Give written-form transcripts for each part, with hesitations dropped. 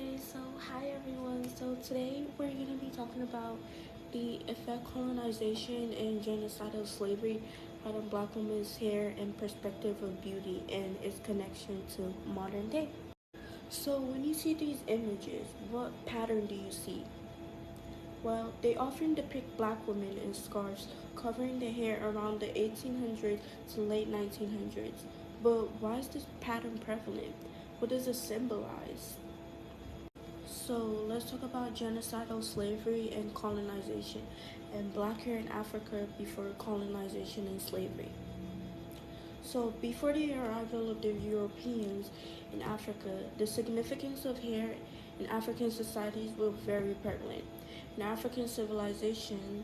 Hi everyone. So today we're going to be talking about the effect colonization and genocidal slavery had on black women's hair and perspective of beauty and its connection to modern day. So when you see these images, what pattern do you see? Well, they often depict black women in scarves covering their hair around the 1800s to late 1900s. But why is this pattern prevalent? What does it symbolize? So let's talk about genocidal slavery and colonization and black hair in Africa before colonization and slavery. So before the arrival of the Europeans in Africa, the significance of hair in African societies was very prevalent. In African civilization,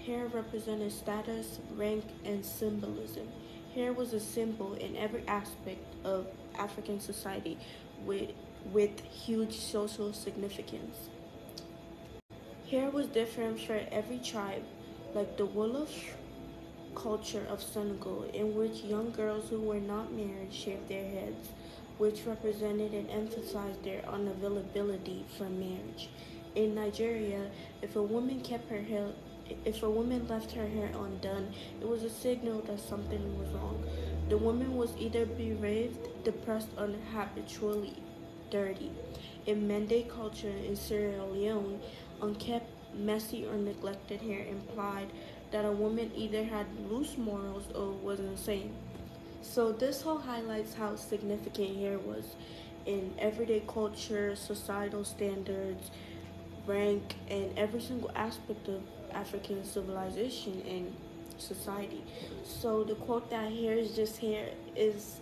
hair represented status, rank, and symbolism. Hair was a symbol in every aspect of African society with, with huge social significance. Hair was different for every tribe, like the Wolof culture of Senegal, in which young girls who were not married shaved their heads, which represented and emphasized their unavailability for marriage. In Nigeria, if a woman kept her hair if a woman left her hair undone, it was a signal that something was wrong. The woman was either bereaved, depressed, or habitually dirty. In Mende culture in Sierra Leone, unkept, messy, or neglected hair implied that a woman either had loose morals or was insane. So this all highlights how significant hair was in everyday culture, societal standards, rank, and every single aspect of African civilization and society. So the quote that hair is just hair is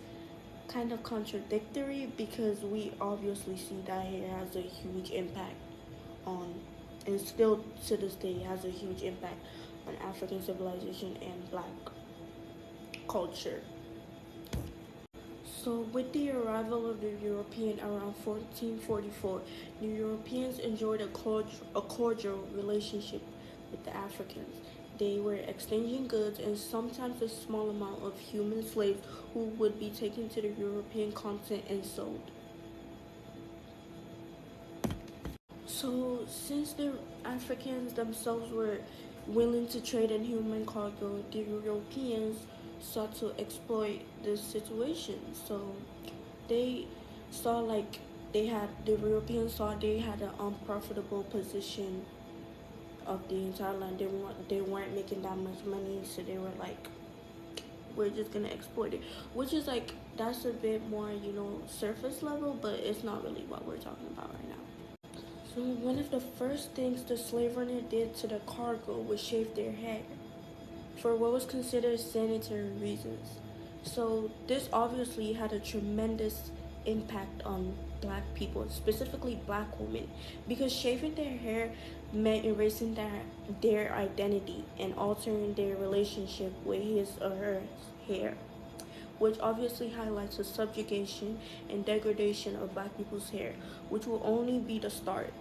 kind of contradictory because we obviously see that hair has a huge impact on, and still to this day has a huge impact on African civilization and black culture. So, with the arrival of the European around 1444, the Europeans enjoyed a cordial relationship with the Africans. They were exchanging goods and sometimes a small amount of human slaves who would be taken to the European continent and sold. So, since the Africans themselves were willing to trade in human cargo, the Europeans sought to exploit this situation. So, they saw like the Europeans saw they had an unprofitable position of the entire land. They weren't making that much money, so they were like, we're just gonna exploit it, which is like that's a bit more surface level, but it's not really what we're talking about right now. So one of the first things the slave owner did to the cargo was shave their head for what was considered sanitary reasons. So this obviously had a tremendous impact on black people, specifically black women, because shaving their hair meant erasing their identity and altering their relationship with his or her hair, which obviously highlights the subjugation and degradation of black people's hair, which will only be the start.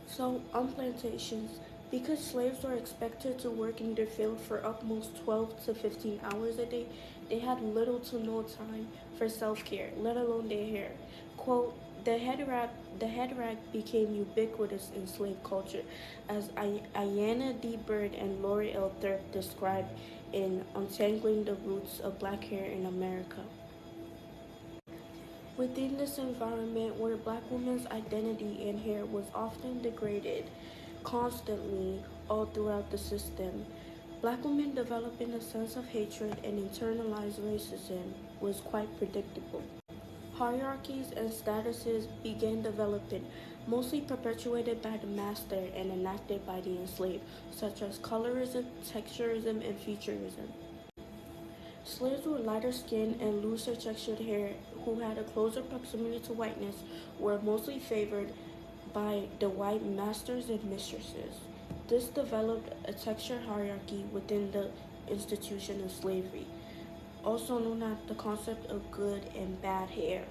So, on plantations, because slaves were expected to work in their field for almost 12 to 15 hours a day, they had little to no time for self-care, let alone their hair. Quote, the head wrap became ubiquitous in slave culture, as Ayanna D. Bird and Lori L. Third described in Untangling the Roots of Black Hair in America. Within this environment where black women's identity and hair was often degraded constantly all throughout the system, black women developing a sense of hatred and internalized racism was quite predictable. Hierarchies and statuses began developing, mostly perpetuated by the master and enacted by the enslaved, such as colorism, texturism, and featureism. Slaves with lighter skin and looser textured hair who had a closer proximity to whiteness were mostly favored by the white masters and mistresses. This developed a texture hierarchy within the institution of slavery, also known as the concept of good and bad hair.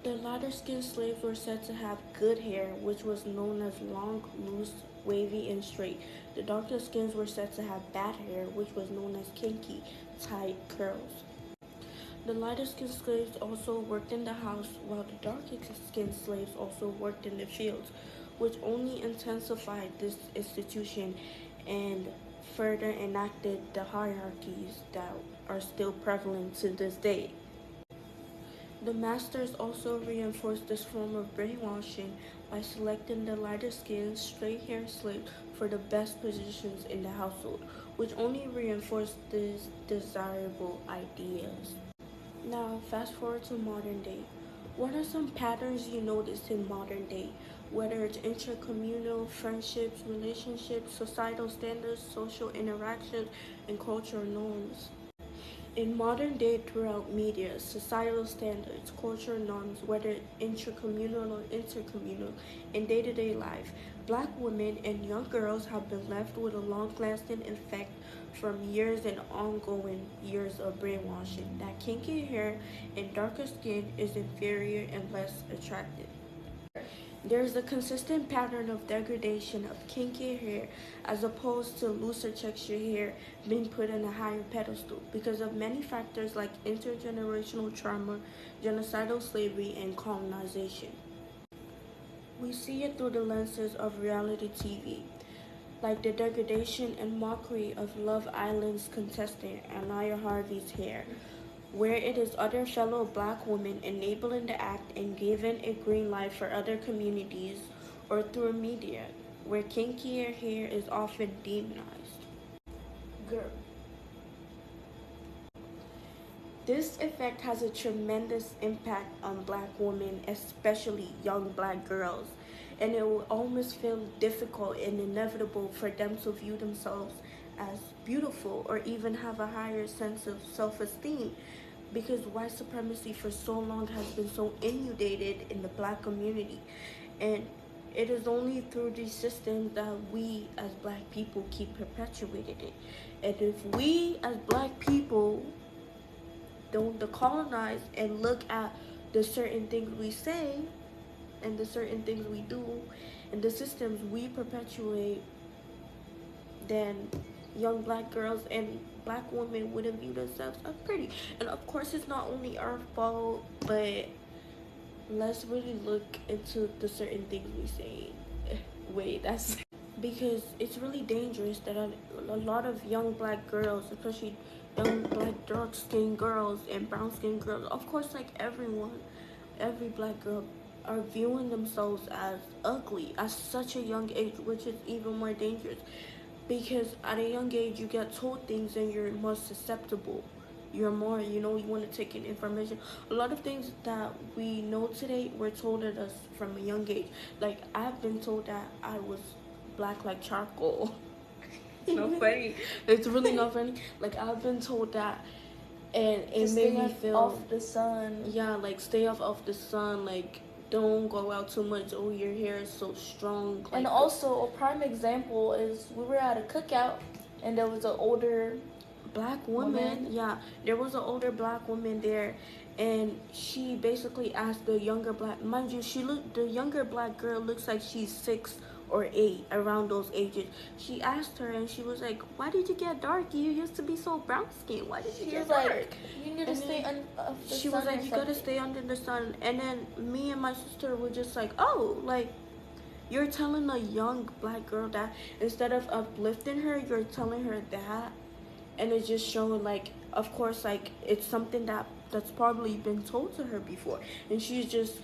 The lighter-skinned slaves were said to have good hair, which was known as long, loose, wavy, and straight. The darker skins were said to have bad hair, which was known as kinky, tight curls. The lighter-skinned slaves also worked in the house, while the darker-skinned slaves also worked in the fields, which only intensified this institution and further enacted the hierarchies that are still prevalent to this day. The masters also reinforced this form of brainwashing by selecting the lighter-skinned, straight-haired slaves for the best positions in the household, which only reinforced these desirable ideas. Now, fast forward to modern day. What are some patterns you notice in modern day? Whether it's intercommunal, friendships, relationships, societal standards, social interactions, and cultural norms. In modern day, throughout media, societal standards, cultural norms, whether intracommunal or intercommunal, in day-to-day life, black women and young girls have been left with a long-lasting effect from years and ongoing years of brainwashing that kinky hair and darker skin is inferior and less attractive. There is a consistent pattern of degradation of kinky hair as opposed to looser texture hair being put on a higher pedestal because of many factors like intergenerational trauma, genocidal slavery, and colonization. We see it through the lenses of reality TV, like the degradation and mockery of Love Island's contestant Anaya Harvey's hair, where it is other fellow black women enabling the act and giving a green light for other communities, or through media, where kinkier hair is often demonized. Girl. This effect has a tremendous impact on black women, especially young black girls, and it will almost feel difficult and inevitable for them to view themselves as beautiful or even have a higher sense of self-esteem because white supremacy for so long has been so inundated in the black community, and it is only through these systems that we as black people keep perpetuating it. And if we as black people don't decolonize and look at the certain things we say and the certain things we do and the systems we perpetuate, then young black girls and black women wouldn't view themselves as pretty. And of course, it's not only our fault, but let's really look into the certain things we say. Wait, that's because it's really dangerous that a lot of young black girls, especially young black dark skinned girls and brown skinned girls, of course, like everyone, every black girl, are viewing themselves as ugly at such a young age, which is even more dangerous because at a young age you get told things and you're more susceptible. You're more, you want to take in information. A lot of things that we know today were told at us from a young age. Like, I've been told that I was black like charcoal. It's not funny. It's really not funny. Like, I've been told that, and it made me feel off the sun. Yeah, like stay off the sun. Like, don't go out too much. Oh, your hair is so strong. Like, and also, a prime example is we were at a cookout, and there was an older black woman. Yeah, there was an older black woman there, and she basically asked the younger black. Mind you, the younger black girl looks like she's 6 or 8, around those ages. She asked her, and she was like, "Why did you get dark? You used to be so brown skin. Why did you get dark?" Like, you need to stay under the sun. She was like, "You gotta stay under the sun." And then me and my sister were just like, "Oh, like, you're telling a young black girl that instead of uplifting her, you're telling her that." And it's just showing, like, of course, like, it's something that's probably been told to her before, and she's just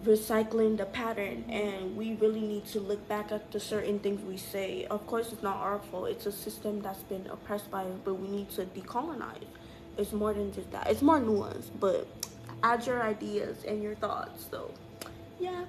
recycling the pattern. And we really need to look back at the certain things we say. Of course, it's not our fault. It's a system that's been oppressed by us, but we need to decolonize. It's more than just that. It's more nuanced, but add your ideas and your thoughts. So, yeah.